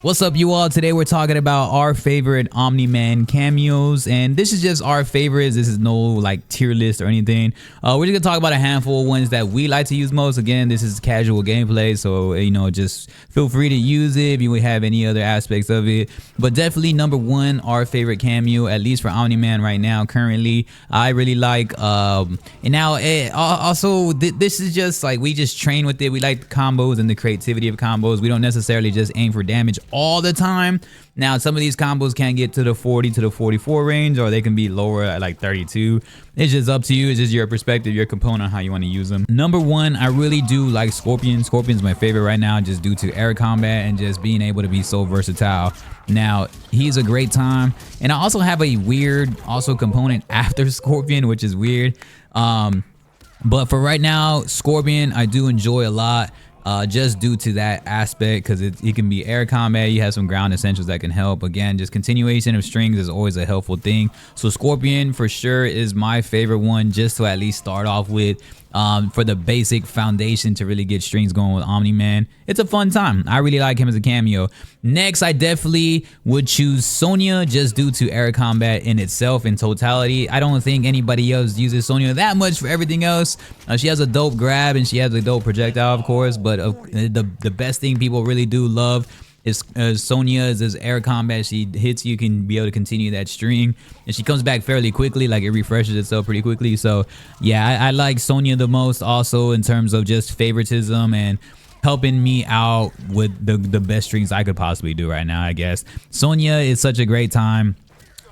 What's up, you all? Today we're talking about our favorite Omni-Man cameos, and this is just our favorites. This is no like tier list or anything. We're just gonna talk about a handful of ones that we like to use most. Again, this is casual gameplay, so just feel free to use it if you have any other aspects of it. But definitely number one, our favorite cameo, at least for Omni-Man right now, currently, I really like. And now also this is just like we just train with it. We like the combos and the creativity of combos. We don't necessarily just aim for damage all the time. Now some of these combos can get to the 40 to the 44 range, or they can be lower at like 32. It's just up to you. It's just your perspective, your component, how you want to use them. Number one, I really do like Scorpion. Scorpion's my favorite right now, just due to air combat and just being able to be so versatile. Now he's a great time, and I also have a weird component after Scorpion, which is weird. But for right now, Scorpion I do enjoy a lot. Just due to that aspect, because it can be air combat. You have some ground essentials that can help. Again, just continuation of strings is always a helpful thing. So Scorpion for sure is my favorite one, just to at least start off with, for the basic foundation to really get strings going with Omni-Man. It's a fun time. I really like him as a cameo. Next, I definitely would choose Sonya, just due to air combat in itself in totality. I don't think anybody else uses Sonya that much for everything else. She has a dope grab and she has a dope projectile, of course, but the best thing people really do love is Sonya is this air combat. She hits you, can be able to continue that string, and she comes back fairly quickly. Like, it refreshes itself pretty quickly. So yeah, I like Sonya the most, also in terms of just favoritism and helping me out with the best strings I could possibly do right now. I guess Sonya is such a great time,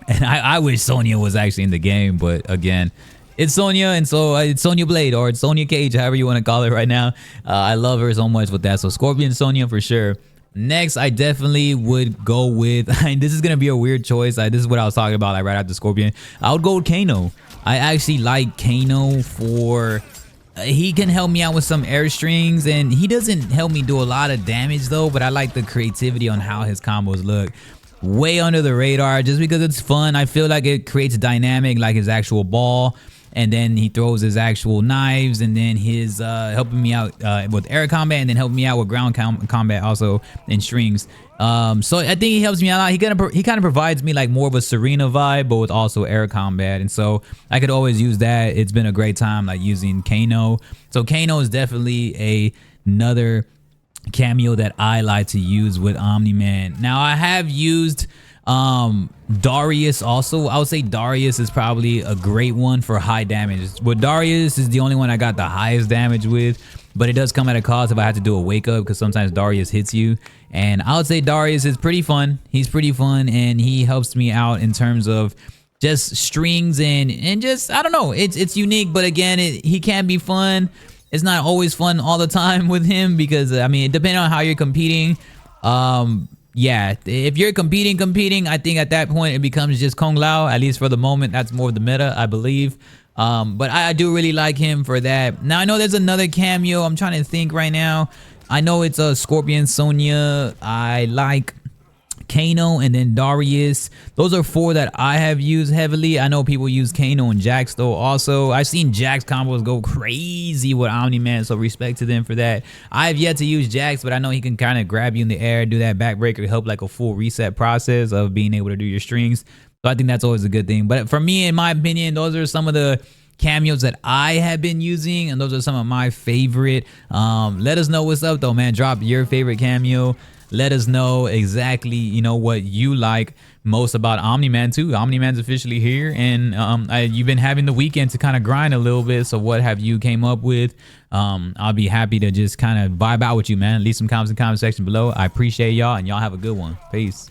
and I wish Sonya was actually in the game, but again, it's Sonya, and so it's Sonya Blade, or it's Sonya Cage, however you want to call it right now. I love her so much with that. So Scorpion, Sonya for sure. Next, I definitely would go with, this is going to be a weird choice. This is what I was talking about, like right after Scorpion. I would go with Kameo. I actually like Kameo for, he can help me out with some air strings, and he doesn't help me do a lot of damage though, but I like the creativity on how his combos look. Way under the radar, just because it's fun. I feel like it creates a dynamic, like his actual ball. And then he throws his actual knives, and then his helping me out with air combat, and then helping me out with ground combat also in strings. So I think he helps me out a lot. He kind of provides me like more of a Serena vibe, but with also air combat, and so I could always use that. It's been a great time like using Kameo. So Kameo is definitely another cameo that I like to use with Omni-Man. Now I have used Darius also. I would say Darius is probably a great one for high damage. But Darius is the only one I got the highest damage with, but it does come at a cost if I have to do a wake up, because sometimes Darius hits you. And I would say Darius is pretty fun. He's pretty fun, and he helps me out in terms of just strings and just, I don't know, it's unique. But again, he can be fun. It's not always fun all the time with him, because I mean, depending on how you're competing, yeah, if you're competing, I think at that point it becomes just Kung Lao. At least for the moment, that's more of the meta, I believe. But I do really like him for that. Now I know there's another cameo. I'm trying to think right now. I know it's a Scorpion, Sonya. I like Kano, and then Darius. Those are four that I have used heavily. I know people use Kano and Jax though also. I've seen Jax combos go crazy with Omni-Man, so respect to them for that. I have yet to use Jax, but I know he can kind of grab you in the air, do that backbreaker, help like a full reset process of being able to do your strings. So I think that's always a good thing. But for me, in my opinion, those are some of the cameos that I have been using, and those are some of my favorite. Let us know what's up though, man. Drop your favorite cameo. Let us know exactly, what you like most about Omni-Man too. Omni-Man's officially here, and you've been having the weekend to kind of grind a little bit. So what have you came up with? I'll be happy to just kind of vibe out with you, man. Leave some comments in the comment section below. I appreciate y'all, and y'all have a good one. Peace.